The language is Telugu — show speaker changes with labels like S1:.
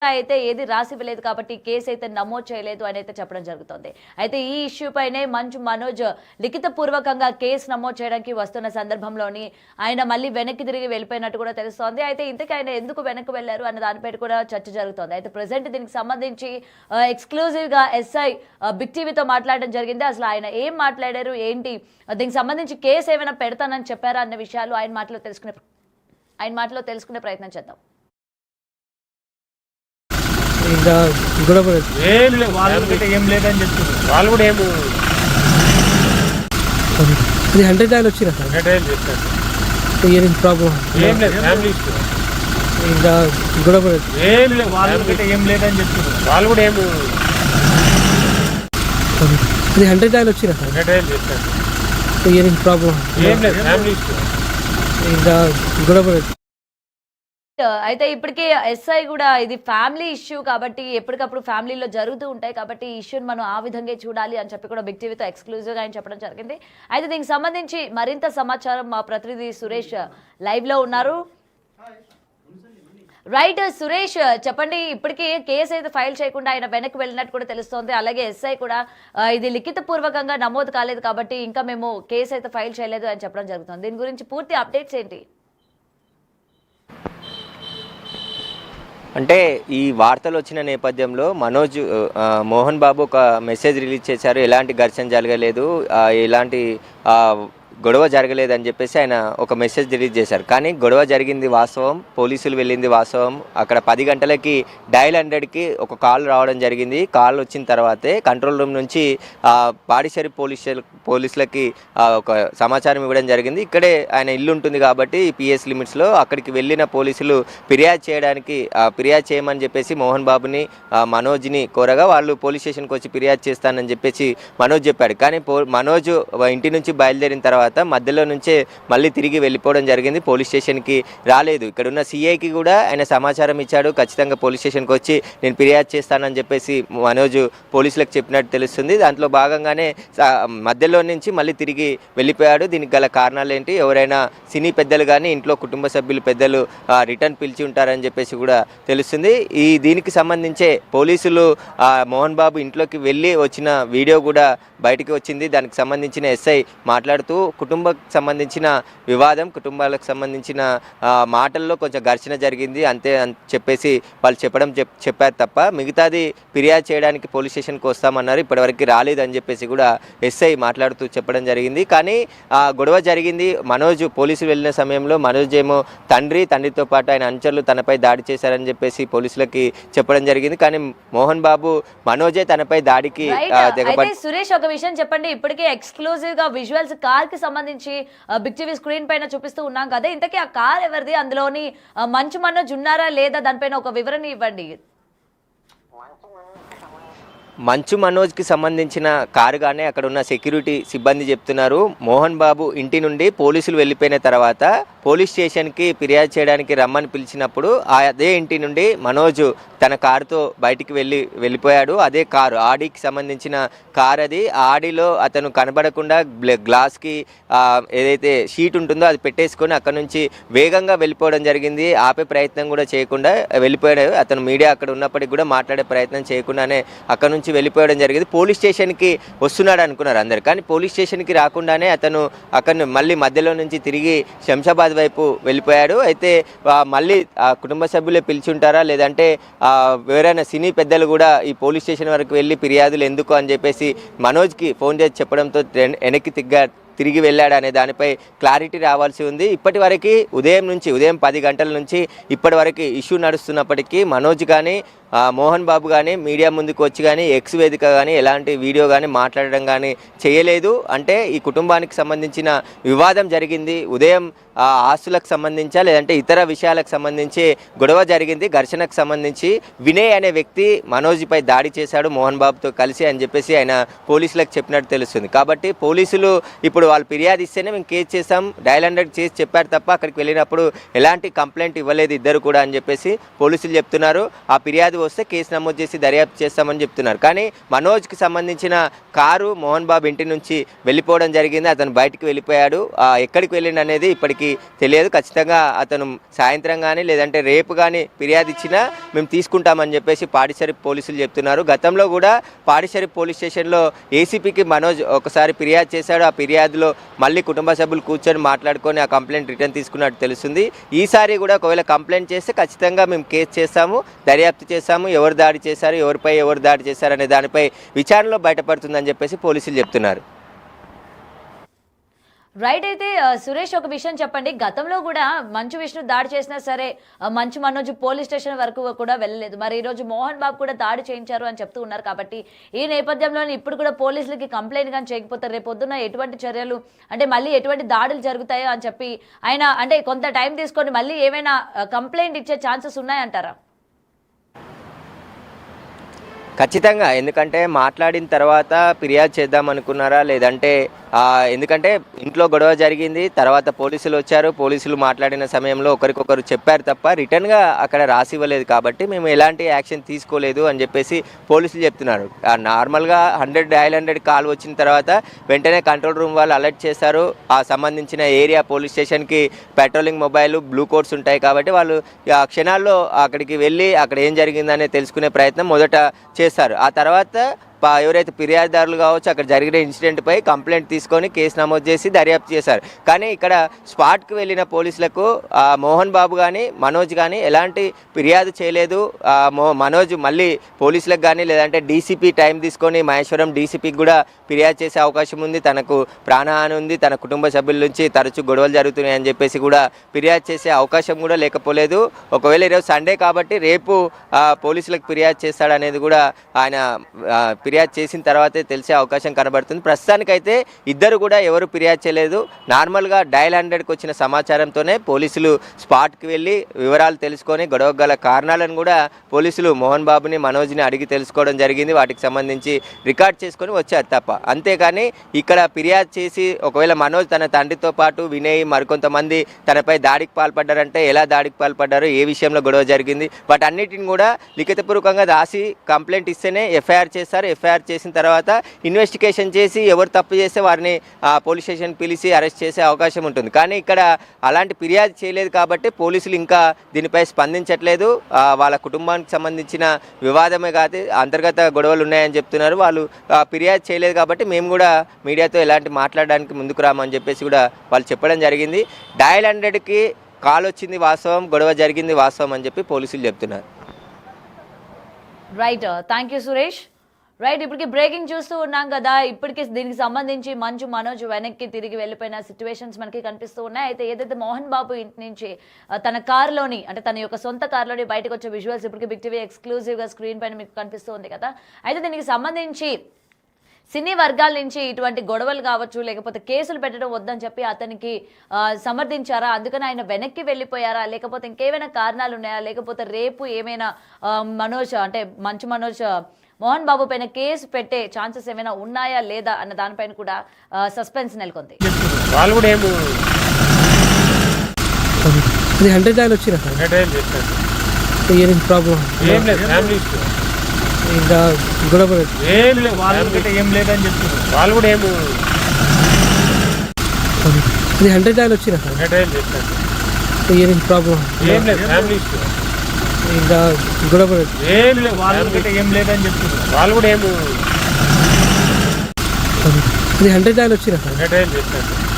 S1: అయితే ఏది రాసివ్వలేదు కాబట్టి కేసు అయితే నమోదు చేయలేదు అని అయితే చెప్పడం జరుగుతుంది. అయితే ఈ ఇష్యూ పైనే మంచు మనోజ్ లిఖితపూర్వకంగా కేసు నమోదు చేయడానికి వస్తున్న సందర్భంలోని ఆయన మళ్ళీ వెనక్కి తిరిగి వెళ్ళిపోయినట్టు కూడా తెలుస్తోంది. అయితే ఇంతకీ ఆయన ఎందుకు వెనక్కి వెళ్లారు అన్న దానిపై కూడా చర్చ జరుగుతోంది. అయితే ప్రజెంట్ దీనికి సంబంధించి ఎక్స్క్లూజివ్ గా ఎస్ఐ బిగ్ టీవీతో మాట్లాడడం జరిగింది. అసలు ఆయన ఏం మాట్లాడారు, ఏంటి, దీనికి సంబంధించి కేసు ఏమైనా పెడతానని చెప్పారా అన్న విషయాలు ఆయన మాటలో తెలుసుకునే ప్రయత్నం చేద్దాం.
S2: ఇంకా గొడవ
S3: ఏం లేదు, ఏం లేదని చెప్తున్నారు వాళ్ళు కూడా ఏమి
S2: అది 100 డైల్ వచ్చినా ప్రాబ్లం
S3: ఏం లేదు, ఫ్యామిలీ ఇష్యూ
S2: ఇంకా గొడవ
S3: ఏం లేదు, వాళ్ళు ఏం లేదని చెప్తున్నారు వాళ్ళు కూడా ఏమి
S2: అది 100 డైల్ వచ్చినా ప్రాబ్లం
S3: ఏం లేదు, ఫ్యామిలీ ఇష్యూ
S2: ఇంకా గొడవ.
S1: అయితే ఇప్పటికే ఎస్ఐ కూడా ఇది ఫ్యామిలీ ఇష్యూ కాబట్టి ఎప్పటికప్పుడు ఫ్యామిలీలో జరుగుతూ ఉంటాయి కాబట్టి ఈ ఇష్యూని మనం ఆ విధంగా చూడాలి అని చెప్పి కూడా బిగ్ టీవీతో ఎక్స్క్లూజివ్గా ఆయన చెప్పడం జరిగింది. అయితే దీనికి సంబంధించి మరింత సమాచారం మా ప్రతినిధి సురేష్ లైవ్లో ఉన్నారు. రైట్ సురేష్, చెప్పండి. ఇప్పటికీ కేసు అయితే ఫైల్ చేయకుండా ఆయన వెనక్కి వెళ్ళినట్టు కూడా తెలుస్తోంది. అలాగే ఎస్ఐ కూడా ఇది లిఖితపూర్వకంగా నమోదు కాలేదు కాబట్టి ఇంకా మేము కేసు అయితే ఫైల్ చేయలేదు అని చెప్పడం జరుగుతుంది. దీని గురించి పూర్తి అప్డేట్స్ ఏంటి?
S4: అంటే ఈ వార్తలు వచ్చిన నేపథ్యంలో మోహన్ బాబు ఒక మెసేజ్ రిలీజ్ చేశారు. ఎలాంటి ఘర్షణ జరగలేదు, ఎలాంటి గొడవ జరగలేదని చెప్పేసి ఆయన ఒక మెసేజ్ రిలీజ్ చేశారు. కానీ గొడవ జరిగింది వాస్తవం, పోలీసులు వెళ్ళింది వాస్తవం. అక్కడ 10 గంటలకి డయల్ 100కి ఒక కాల్ రావడం జరిగింది. కాల్ వచ్చిన తర్వాతే కంట్రోల్ రూమ్ నుంచి పాడిశేరి పోలీసులకి ఒక సమాచారం ఇవ్వడం జరిగింది. ఇక్కడే ఆయన ఇల్లు ఉంటుంది కాబట్టి పిఎస్ లిమిట్స్లో అక్కడికి వెళ్ళిన పోలీసులు ఫిర్యాదు చేయమని చెప్పేసి మోహన్ బాబుని మనోజ్ని కోరగా వాళ్ళు పోలీస్ స్టేషన్కి వచ్చి ఫిర్యాదు చేస్తానని చెప్పేసి మనోజ్ చెప్పాడు. కానీ మనోజ్ ఇంటి నుంచి బయలుదేరిన తర్వాత మధ్యలో నుంచే మళ్ళీ తిరిగి వెళ్ళిపోవడం జరిగింది. పోలీస్ స్టేషన్కి రాలేదు. ఇక్కడున్న సిఐకి కూడా ఆయన సమాచారం ఇచ్చాడు. ఖచ్చితంగా పోలీస్ స్టేషన్కి వచ్చి నేను ఫిర్యాదు చేస్తానని చెప్పేసి మనోజ్ పోలీసులకు చెప్పినట్టు తెలుస్తుంది. దాంట్లో భాగంగానే మధ్యలో నుంచి మళ్ళీ తిరిగి వెళ్ళిపోయాడు. దీనికి గల కారణాలు ఏంటి, ఎవరైనా సినీ పెద్దలు కానీ ఇంట్లో కుటుంబ సభ్యులు పెద్దలు రిటర్న్ పిలిచి ఉంటారని చెప్పేసి కూడా తెలుస్తుంది. దీనికి సంబంధించే పోలీసులు మోహన్ బాబు ఇంట్లోకి వెళ్ళి వచ్చిన వీడియో కూడా బయటికి వచ్చింది. దానికి సంబంధించిన ఎస్ఐ మాట్లాడుతూ కుటుంబాలకు సంబంధించిన వివాదం, కుటుంబాలకు సంబంధించిన మాటల్లో కొంచెం ఘర్షణ జరిగింది అంతే అని చెప్పేసి వాళ్ళు చెప్పారు తప్ప మిగతాది ఫిర్యాదు చేయడానికి పోలీస్ స్టేషన్కి వస్తామన్నారు. ఇప్పటివరకు రాలేదని చెప్పేసి కూడా ఎస్ఐ మాట్లాడుతూ చెప్పడం జరిగింది. కానీ గొడవ జరిగింది. మనోజ్ పోలీసులు వెళ్ళిన సమయంలో మనోజ్ ఏమో తండ్రితో పాటు ఆయన అనుచరులు తనపై దాడి చేశారని చెప్పేసి పోలీసులకి చెప్పడం జరిగింది. కానీ మోహన్ బాబు మనోజే తనపై దాడికి
S1: సురేష్, ఒక విషయం చెప్పండి. ఇప్పటికే ఎక్స్క్లూజివ్ గా విజువల్స్ కార్ కి సంబంధించి బిగ్ టీవీ స్క్రీన్ పైన చూపిస్తూ ఉన్నాం కదా, ఇంతకీ ఆ కార్ ఎవరిది, అందులోని మంచు మనోజ్ ఉన్నారా లేదా, దానిపైన ఒక వివరణ ఇవ్వండి.
S4: మంచు మనోజ్కి సంబంధించిన కారుగానే అక్కడ ఉన్న సెక్యూరిటీ సిబ్బంది చెప్తున్నారు. మోహన్ బాబు ఇంటి నుండి పోలీసులు వెళ్ళిపోయిన తర్వాత పోలీస్ స్టేషన్కి ఫిర్యాదు చేయడానికి రమ్మని పిలిచినప్పుడు అదే ఇంటి నుండి మనోజ్ తన కారుతో బయటికి వెళ్ళిపోయాడు. అదే కారు ఆడీకి సంబంధించిన కార్ అది. ఆడీలో అతను కనబడకుండా గ్లాస్కి ఏదైతే షీట్ ఉంటుందో అది పెట్టేసుకొని అక్కడ నుంచి వేగంగా వెళ్ళిపోవడం జరిగింది. ఆపే ప్రయత్నం కూడా చేయకుండా వెళ్ళిపోయాడు. అతను మీడియా అక్కడ ఉన్నప్పటికీ కూడా మాట్లాడే ప్రయత్నం చేయకుండానే అక్కడ నుంచి వెళ్ళిపోవడం జరిగింది. పోలీస్ స్టేషన్కి వస్తున్నాడు అనుకున్నారు అందరు, కానీ పోలీస్ స్టేషన్కి రాకుండానే అతను అక్కడ మళ్ళీ మధ్యలో నుంచి తిరిగి శంషాబాద్ వైపు వెళ్ళిపోయాడు. అయితే మళ్ళీ కుటుంబ సభ్యులే పిలిచి ఉంటారా లేదంటే ఎవరైనా సినీ పెద్దలు కూడా ఈ పోలీస్ స్టేషన్ వరకు వెళ్ళి ఫిర్యాదులు ఎందుకు అని చెప్పేసి మనోజ్కి ఫోన్ చేసి చెప్పడంతో వెనక్కి తిరిగి వెళ్ళాడు అనే దానిపై క్లారిటీ రావాల్సి ఉంది. ఇప్పటి వరకు ఉదయం 10 గంటల నుంచి ఇప్పటి వరకు ఇష్యూ నడుస్తున్నప్పటికీ మనోజ్ కానీ మోహన్ బాబు కానీ మీడియా ముందుకు వచ్చి కానీ ఎక్స్ వేదిక కానీ ఎలాంటి వీడియో కానీ మాట్లాడడం కానీ చేయలేదు. అంటే ఈ కుటుంబానికి సంబంధించిన వివాదం జరిగింది. ఉదయం ఆస్తులకు సంబంధించా లేదంటే ఇతర విషయాలకు సంబంధించి గొడవ జరిగింది. ఘర్షణకు సంబంధించి వినయ్ అనే వ్యక్తి మనోజ్పై దాడి చేశాడు మోహన్ బాబుతో కలిసి అని చెప్పేసి ఆయన పోలీసులకు చెప్పినట్టు తెలుస్తుంది. కాబట్టి పోలీసులు ఇప్పుడు వాళ్ళు ఫిర్యాదు ఇస్తేనే మేము కేసు చేసాం, డయల్ 100 చేసి చెప్పారు తప్ప అక్కడికి వెళ్ళినప్పుడు ఎలాంటి కంప్లైంట్ ఇవ్వలేదు ఇద్దరు కూడా అని చెప్పేసి పోలీసులు చెప్తున్నారు. ఆ ఫిర్యాదు వస్తే కేసు నమోదు చేసి దర్యాప్తు చేస్తామని చెప్తున్నారు. కానీ మనోజ్కి సంబంధించిన కారు మోహన్ బాబు ఇంటి నుంచి వెళ్ళిపోవడం జరిగింది. అతను బయటికి వెళ్ళిపోయాడు. ఎక్కడికి వెళ్ళిండు అనేది ఇప్పటికీ తెలియదు. ఖచ్చితంగా అతను సాయంత్రం కానీ లేదంటే రేపు కానీ ఫిర్యాదు ఇచ్చినా మేము తీసుకుంటామని చెప్పేసి పాడిశరీఫ్ పోలీసులు చెప్తున్నారు. గతంలో కూడా పాడిశరీఫ్ పోలీస్ స్టేషన్లో ఏసీపీకి మనోజ్ ఒకసారి ఫిర్యాదు చేశాడు. ఆ ఫిర్యాదులో మళ్ళీ కుటుంబ సభ్యులు కూర్చొని మాట్లాడుకొని ఆ కంప్లైంట్ రిటర్న్ తీసుకున్నట్టు తెలుస్తుంది. ఈసారి కూడా ఒకవేళ కంప్లైంట్ చేస్తే ఖచ్చితంగా మేము కేసు చేస్తాము, దర్యాప్తు చేస్తాము. ఎవరు దాడి చేశారు, ఎవరిపై ఎవరు దాడి చేశారు అనే దానిపై విచారణలో బయటపడుతుందని చెప్పేసి పోలీసులు చెప్తున్నారు.
S1: రైట్. అయితే సురేష్, ఒక విషయం చెప్పండి. గతంలో కూడా మంచు విష్ణు దాడి చేసినా సరే మంచు మనోజ్ పోలీస్ స్టేషన్ వరకు కూడా వెళ్ళలేదు. మరి ఈరోజు మోహన్ బాబు కూడా దాడి చేయించారు అని చెప్తూ ఉన్నారు. కాబట్టి ఈ నేపథ్యంలో ఇప్పుడు కూడా పోలీసులకి కంప్లైంట్ కానీ చేయకపోతే రేపు పొద్దున్న ఎటువంటి చర్యలు, అంటే మళ్ళీ ఎటువంటి దాడులు జరుగుతాయో అని చెప్పి ఆయన అంటే కొంత టైం తీసుకొని మళ్ళీ ఏమైనా కంప్లైంట్ ఇచ్చే ఛాన్సెస్ ఉన్నాయంటారా?
S4: ఖచ్చితంగా. ఎందుకంటే మాట్లాడిన తర్వాత ఫిర్యాదు చేద్దాం అనుకున్నారా లేదంటే ఎందుకంటే ఇంట్లో గొడవ జరిగింది, తర్వాత పోలీసులు వచ్చారు. పోలీసులు మాట్లాడిన సమయంలో ఒకరికొకరు చెప్పారు తప్ప రిటర్న్గా అక్కడ రాసి ఇవ్వలేదు. కాబట్టి మేము ఎలాంటి యాక్షన్ తీసుకోలేదు అని చెప్పేసి పోలీసులు చెప్తున్నారు. నార్మల్గా 100 డయల్ 100 కాల్ వచ్చిన తర్వాత వెంటనే కంట్రోల్ రూమ్ వాళ్ళు అలర్ట్ చేశారు. ఆ సంబంధించిన ఏరియా పోలీస్ స్టేషన్కి పెట్రోలింగ్ మొబైల్ బ్లూ కోడ్స్ ఉంటాయి. కాబట్టి వాళ్ళు ఆ క్షణాల్లో అక్కడికి వెళ్ళి అక్కడ ఏం జరిగిందనే తెలుసుకునే ప్రయత్నం మొదట చేస్తారు. ఆ తర్వాత ఎవరైతే ఫిర్యాదుదారులు కావచ్చు అక్కడ జరిగిన ఇన్సిడెంట్పై కంప్లైంట్ తీసుకొని కేసు నమోదు చేసి దర్యాప్తు చేశారు. కానీ ఇక్కడ స్పాట్కి వెళ్ళిన పోలీసులకు మోహన్ బాబు కానీ మనోజ్ కానీ ఎలాంటి ఫిర్యాదు చేయలేదు. మనోజ్ మళ్ళీ పోలీసులకు కానీ లేదంటే డీసీపీ టైం తీసుకొని మహేశ్వరం డీసీపీకి కూడా ఫిర్యాదు చేసే అవకాశం ఉంది. తనకు ప్రాణహాని ఉంది, తన కుటుంబ సభ్యుల నుంచి తరచూ గొడవలు జరుగుతున్నాయని చెప్పేసి కూడా ఫిర్యాదు చేసే అవకాశం కూడా లేకపోలేదు. ఒకవేళ ఈరోజు సండే కాబట్టి రేపు పోలీసులకు ఫిర్యాదు చేస్తాడనేది కూడా ఆయన ఫిర్యాదు చేసిన తర్వాతే తెలిసే అవకాశం కనబడుతుంది. ప్రస్తుతానికైతే ఇద్దరు కూడా ఎవరు ఫిర్యాదు చేయలేదు. నార్మల్గా డయల్ 100కి వచ్చిన సమాచారంతోనే పోలీసులు స్పాట్కి వెళ్ళి వివరాలు తెలుసుకొని గొడవ గల కారణాలను కూడా పోలీసులు మోహన్ బాబుని మనోజ్ని అడిగి తెలుసుకోవడం జరిగింది. వాటికి సంబంధించి రికార్డ్ చేసుకొని వచ్చారు తప్ప. అంతేకాని ఇక్కడ ఫిర్యాదు చేసి ఒకవేళ మనోజ్ తన తండ్రితో పాటు వినయ్ మరికొంతమంది తనపై దాడికి పాల్పడ్డారంటే ఎలా దాడికి పాల్పడ్డారు, ఏ విషయంలో గొడవ జరిగింది, వాటన్నిటిని కూడా లిఖితపూర్వకంగా రాసి కంప్లైంట్ ఇస్తేనే ఎఫ్ఐఆర్ చేస్తారు. ఎఫ్ఐఆర్ చేసిన తర్వాత ఇన్వెస్టిగేషన్ చేసి ఎవరు తప్పు చేస్తే వారిని పోలీస్ స్టేషన్ పిలిచి అరెస్ట్ చేసే అవకాశం ఉంటుంది. కానీ ఇక్కడ అలాంటి ఫిర్యాదు చేయలేదు కాబట్టి పోలీసులు ఇంకా దీనిపై స్పందించట్లేదు. వాళ్ళ కుటుంబానికి సంబంధించిన వివాదమే కాదు, అంతర్గత గొడవలు ఉన్నాయని చెప్తున్నారు. వాళ్ళు ఫిర్యాదు చేయలేదు కాబట్టి మేము కూడా మీడియాతో ఎలాంటి మాట్లాడడానికి ముందుకు రామని చెప్పేసి కూడా వాళ్ళు చెప్పడం జరిగింది. డయల్ 100కి కాల్ వచ్చింది వాస్తవం, గొడవ జరిగింది వాస్తవం అని చెప్పి పోలీసులు చెప్తున్నారు.
S1: Right. Thank you Suresh. Right, ఇప్పటికి బ్రేకింగ్ చూస్తూ ఉన్నాం కదా. ఇప్పటికి దీనికి సంబంధించి మంచు మనోజ్ వెనక్కి తిరిగి వెళ్ళిపోయిన సిచ్యువేషన్స్ మనకి కనిపిస్తూ ఉన్నాయి. అయితే ఏదైతే మోహన్ బాబు ఇంటి నుంచి తన కారులోని, అంటే తన యొక్క సొంత కారులోని బయటకు వచ్చే విజువల్స్ ఇప్పటికి బిగ్ టీవీ ఎక్స్క్లూజివ్గా స్క్రీన్ పైన మీకు కనిపిస్తూ ఉంది కదా. అయితే దీనికి సంబంధించి సినీ వర్గాల నుంచి ఇటువంటి గొడవలు కావచ్చు, లేకపోతే కేసులు పెట్టడం వద్దని చెప్పి అతనికి సమర్థించారా, అందుకని ఆయన వెనక్కి వెళ్ళిపోయారా, లేకపోతే ఇంకేమైనా కారణాలు ఉన్నాయా, లేకపోతే రేపు ఏమైనా మనోజ్ అంటే మంచు మనోజ్ మోహన్ బాబు పైన కేసు పెట్టే ఛాన్సెస్ ఏమైనా ఉన్నాయా లేదా అన్న దానిపైన కూడా సస్పెన్స్ నెలకొంది.
S3: వాళ్ళు కూడా ఏం
S2: అది 100 డయల్ వచ్చిన ప్రాబ్లం
S3: ఏం లేదు, ఫ్యామిలీ ఇష్యూ
S2: ఇంకా గొడవ
S3: ఏం లేదు, వాళ్ళకి ఏం లేదని చెప్తున్నారు. వాళ్ళు కూడా ఏం
S2: అది 100 డయల్ వచ్చిన ప్రాబ్లం
S3: ఏం లేదు, ఫ్యామిలీ ఇష్యూ
S2: ఇంకా గొడవ
S3: ఏం లేదు, వాళ్ళకి ఏం లేదని చెప్తున్నారు. వాళ్ళు కూడా ఏం
S2: అది 100 డయల్ వచ్చిన
S3: చేస్తారు.